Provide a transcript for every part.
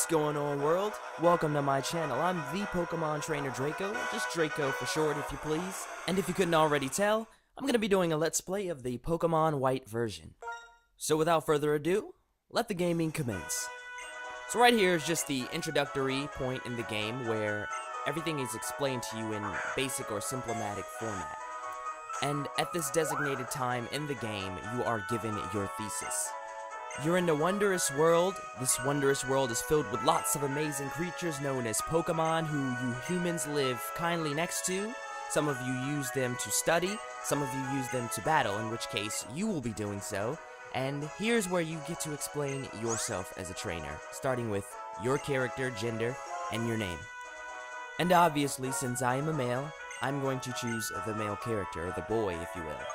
going on, world? Welcome to my channel. I'm the Pokemon trainer Draco, just Draco for short if you please. And if you couldn't already tell, I'm going to be doing a Let's Play of the Pokemon White version. So without further ado, let the gaming commence. So right here is just the introductory point in the game where everything is explained to you in basic or symptomatic format. And at this designated time in the game, you are given your thesis. You're in a wondrous world. This wondrous world is filled with lots of amazing creatures known as Pokemon who you humans live kindly next to. Some of you use them to study, some of you use them to battle, in which case you will be doing so. And here's where you get to explain yourself as a trainer, starting with your character, gender, and your name. And obviously, since I am a male, I'm going to choose the male character, or the boy, if you will.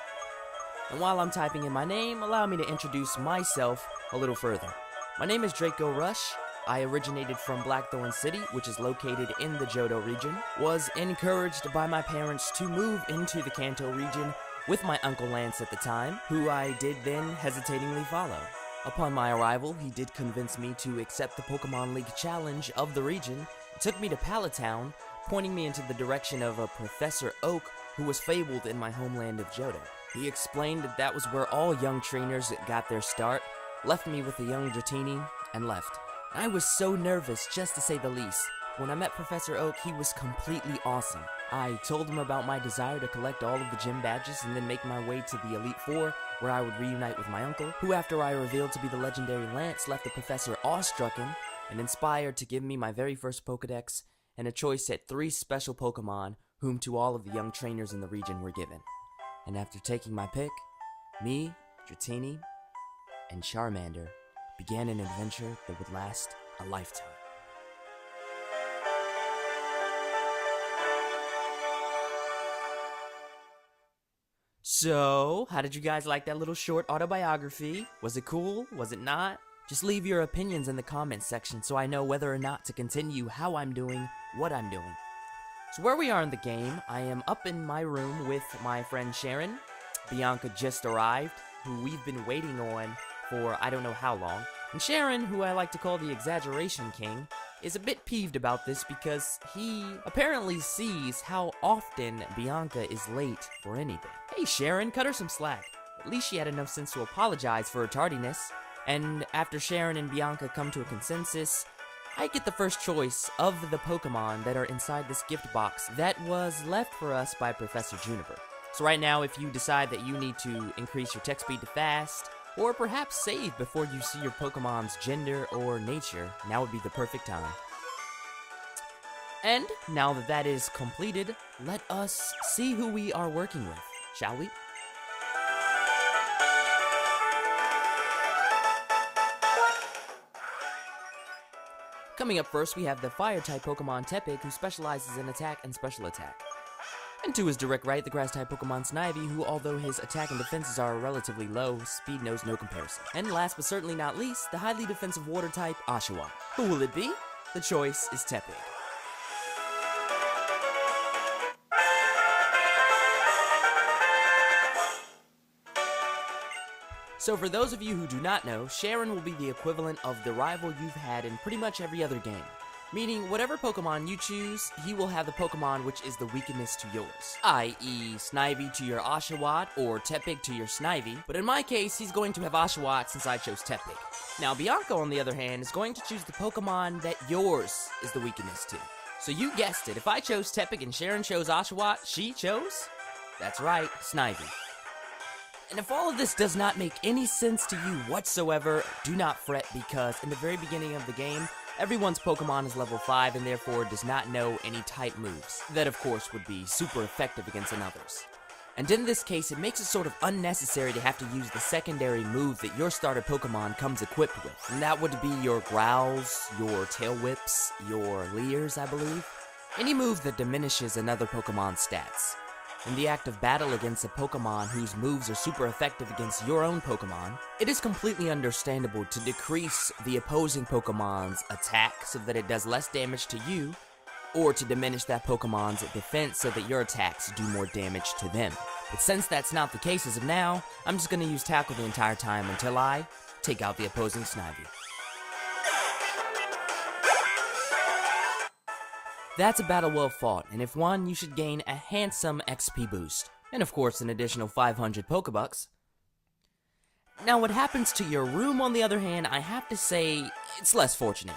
And while I'm typing in my name, allow me to introduce myself a little further. My name is Draco Rush. I originated from Blackthorn City, which is located in the Johto region. Was encouraged by my parents to move into the Kanto region with my Uncle Lance at the time, who I did then hesitatingly follow. Upon my arrival, he did convince me to accept the Pokemon League challenge of the region, took me to Palatown, pointing me into the direction of a Professor Oak who was fabled in my homeland of Johto. He explained that that was where all young trainers got their start, left me with a young Dratini, and left. I was so nervous, just to say the least. When I met Professor Oak, he was completely awesome. I told him about my desire to collect all of the gym badges and then make my way to the Elite Four, where I would reunite with my uncle, who after I revealed to be the legendary Lance, left the professor awestrucken and inspired to give me my very first Pokedex and a choice at 3 special Pokemon, whom to all of the young trainers in the region were given. And after taking my pick, me, Dratini, and Charmander began an adventure that would last a lifetime. So, how did you guys like that little short autobiography? Was it cool? Was it not? Just leave your opinions in the comments section so I know whether or not to continue how I'm doing, what I'm doing. So where we are in the game, I am up in my room with my friend Sharon. Bianca just arrived, who we've been waiting on for I don't know how long. And Sharon, who I like to call the Exaggeration King, is a bit peeved about this because he apparently sees how often Bianca is late for anything. Hey Sharon, cut her some slack. At least she had enough sense to apologize for her tardiness. And after Sharon and Bianca come to a consensus, I get the first choice of the Pokemon that are inside this gift box that was left for us by Professor Juniper. So right now, if you decide that you need to increase your tech speed to fast, or perhaps save before you see your Pokemon's gender or nature, now would be the perfect time. And now that that is completed, let us see who we are working with, shall we? Coming up first, we have the Fire-type Pokemon Tepig, who specializes in attack and special attack. And to his direct right, the Grass-type Pokemon Snivy, who although his attack and defenses are relatively low, speed knows no comparison. And last but certainly not least, the highly defensive Water-type Oshawott. Who will it be? The choice is Tepig. So for those of you who do not know, Sharon will be the equivalent of the rival you've had in pretty much every other game. Meaning, whatever Pokemon you choose, he will have the Pokemon which is the weakness to yours. I.e., Snivy to your Oshawott, or Tepig to your Snivy. But in my case, he's going to have Oshawott since I chose Tepig. Now, Bianca, on the other hand, is going to choose the Pokemon that yours is the weakness to. So you guessed it, if I chose Tepig and Sharon chose Oshawott, she chose? That's right, Snivy. And if all of this does not make any sense to you whatsoever, do not fret because in the very beginning of the game, everyone's Pokemon is level 5 and therefore does not know any type moves. That of course would be super effective against another's. And in this case, it makes it sort of unnecessary to have to use the secondary move that your starter Pokemon comes equipped with. And that would be your Growls, your Tail Whips, your Leers, I believe. Any move that diminishes another Pokemon's stats. In the act of battle against a Pokemon whose moves are super effective against your own Pokemon, it is completely understandable to decrease the opposing Pokemon's attack so that it does less damage to you, or to diminish that Pokemon's defense so that your attacks do more damage to them. But since that's not the case as of now, I'm just going to use Tackle the entire time until I take out the opposing Snivy. That's a battle well fought, and if won, you should gain a handsome XP boost, and of course an additional 500 Pokebucks. Now what happens to your room, on the other hand, I have to say, it's less fortunate.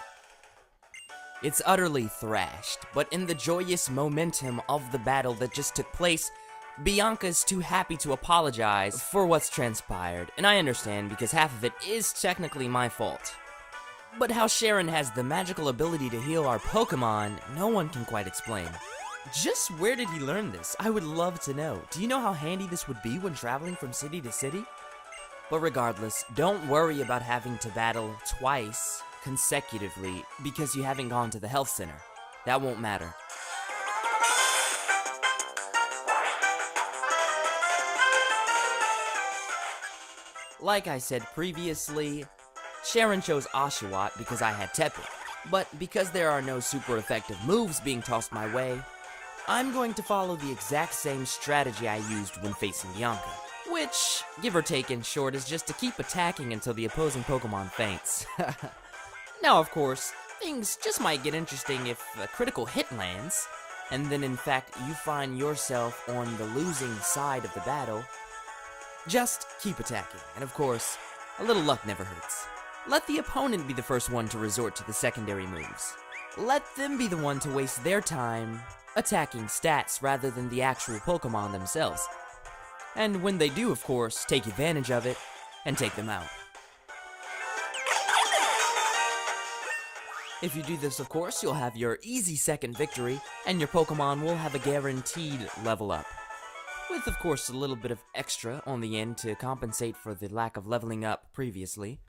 It's utterly thrashed, but in the joyous momentum of the battle that just took place, Bianca's too happy to apologize for what's transpired, and I understand because half of it is technically my fault. But how Sharon has the magical ability to heal our Pokemon, no one can quite explain. Just where did he learn this? I would love to know. Do you know how handy this would be when traveling from city to city? But regardless, don't worry about having to battle twice consecutively because you haven't gone to the health center. That won't matter. Like I said previously, Sharon chose Oshawott because I had Tepid, but because there are no super effective moves being tossed my way, I'm going to follow the exact same strategy I used when facing Bianca, which, give or take in short, is just to keep attacking until the opposing Pokemon faints. Now of course, things just might get interesting if a critical hit lands, and then in fact you find yourself on the losing side of the battle. Just keep attacking, and of course, a little luck never hurts. Let the opponent be the first one to resort to the secondary moves. Let them be the one to waste their time attacking stats rather than the actual Pokemon themselves. And when they do, of course, take advantage of it and take them out. If you do this, of course, you'll have your easy second victory, and your Pokemon will have a guaranteed level up. With, of course, a little bit of extra on the end to compensate for the lack of leveling up previously.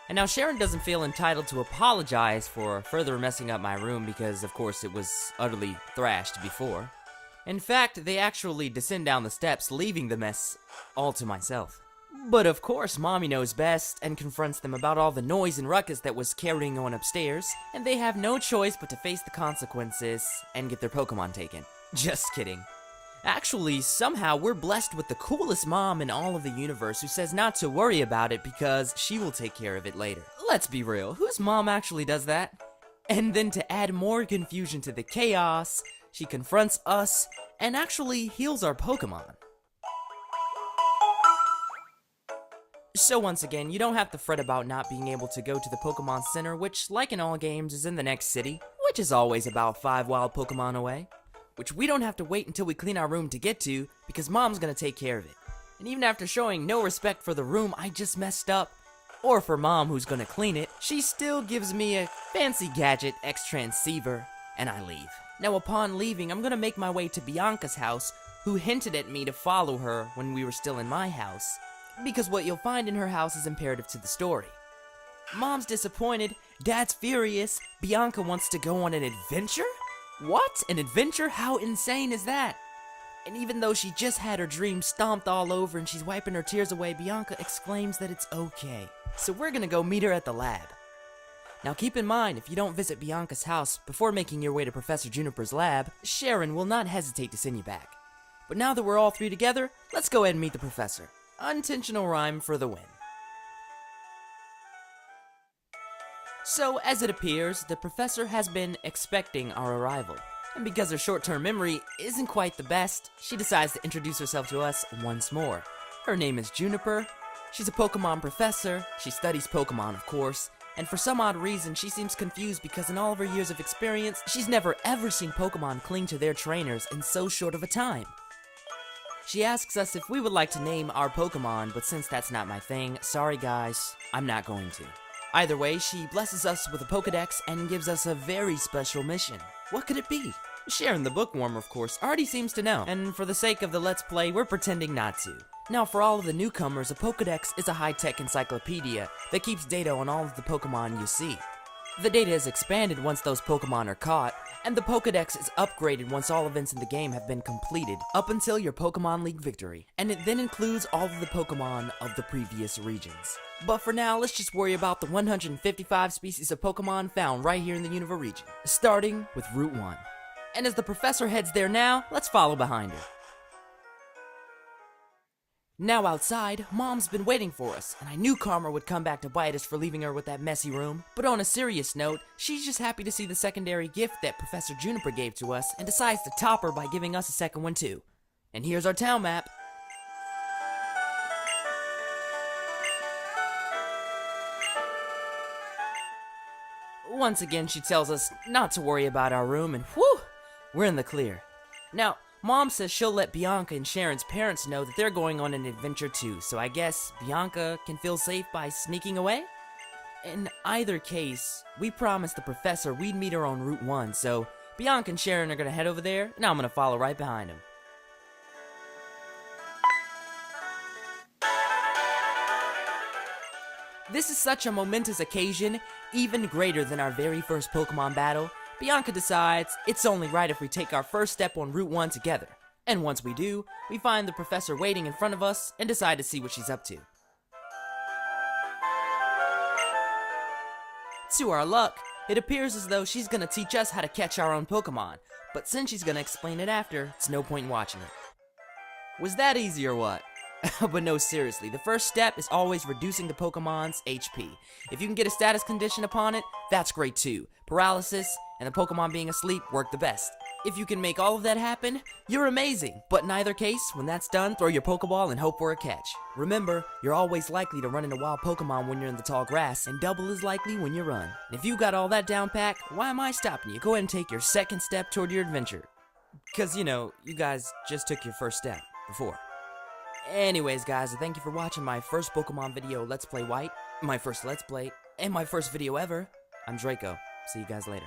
And now Sharon doesn't feel entitled to apologize for further messing up my room because, of course, it was utterly thrashed before. In fact, they actually descend down the steps, leaving the mess all to myself. But of course, Mommy knows best and confronts them about all the noise and ruckus that was carrying on upstairs, and they have no choice but to face the consequences and get their Pokemon taken. Just kidding. Actually, somehow we're blessed with the coolest mom in all of the universe who says not to worry about it because she will take care of it later. Let's be real, whose mom actually does that? And then to add more confusion to the chaos, she confronts us and actually heals our Pokemon. So once again, you don't have to fret about not being able to go to the Pokemon Center, which, like in all games, is in the next city, which is always about 5 wild Pokemon away. Which we don't have to wait until we clean our room to get to, because Mom's gonna take care of it. And even after showing no respect for the room I just messed up, or for Mom who's gonna clean it, she still gives me a fancy gadget X-Transceiver, and I leave. Now upon leaving, I'm gonna make my way to Bianca's house, who hinted at me to follow her when we were still in my house, because what you'll find in her house is imperative to the story. Mom's disappointed, Dad's furious, Bianca wants to go on an adventure? What? An adventure? How insane is that? And even though she just had her dream stomped all over and she's wiping her tears away, Bianca exclaims that it's okay. So we're gonna go meet her at the lab. Now keep in mind, if you don't visit Bianca's house before making your way to Professor Juniper's lab, Sharon will not hesitate to send you back. But now that we're all three together, let's go ahead and meet the professor. Unintentional rhyme for the win. So, as it appears, the professor has been expecting our arrival. And because her short-term memory isn't quite the best, she decides to introduce herself to us once more. Her name is Juniper, she's a Pokemon professor, she studies Pokemon of course, and for some odd reason she seems confused because in all of her years of experience, she's never ever seen Pokemon cling to their trainers in so short of a time. She asks us if we would like to name our Pokemon, but since that's not my thing, sorry guys, I'm not going to. Either way, she blesses us with a Pokedex and gives us a very special mission. What could it be? Sharon the Bookworm, of course, already seems to know, and for the sake of the Let's Play, we're pretending not to. Now, for all of the newcomers, a Pokedex is a high-tech encyclopedia that keeps data on all of the Pokemon you see. The data is expanded once those Pokemon are caught, and the Pokedex is upgraded once all events in the game have been completed, up until your Pokemon League victory, and it then includes all of the Pokemon of the previous regions. But for now, let's just worry about the 155 species of Pokemon found right here in the Unova region, starting with Route 1. And as the professor heads there now, let's follow behind her. Now outside, Mom's been waiting for us, and I knew Karma would come back to bite us for leaving her with that messy room. But on a serious note, she's just happy to see the secondary gift that Professor Juniper gave to us, and decides to top her by giving us a second one too. And here's our town map. Once again, she tells us not to worry about our room, and whew, we're in the clear. Now, Mom says she'll let Bianca and Sharon's parents know that they're going on an adventure too, so I guess Bianca can feel safe by sneaking away? In either case, we promised the professor we'd meet her on Route 1, so Bianca and Sharon are gonna head over there, and I'm gonna follow right behind them. This is such a momentous occasion, even greater than our very first Pokemon battle. Bianca decides it's only right if we take our first step on Route 1 together. And once we do, we find the professor waiting in front of us and decide to see what she's up to. To our luck, it appears as though she's gonna teach us how to catch our own Pokemon, but since she's gonna explain it after, it's no point in watching it. Was that easy or what? But no, seriously, the first step is always reducing the Pokemon's HP. If you can get a status condition upon it, that's great too. Paralysis and the Pokemon being asleep work the best. If you can make all of that happen, you're amazing. But in either case, when that's done, throw your Pokeball and hope for a catch. Remember, you're always likely to run into wild Pokemon when you're in the tall grass, and double as likely when you run. And if you got all that down pat, why am I stopping you? Go ahead and take your second step toward your adventure. Cause you know, you guys just took your first step before. Anyways guys, thank you for watching my first Pokemon video, Let's Play White, my first Let's Play, and my first video ever. I'm Draco. See you guys later.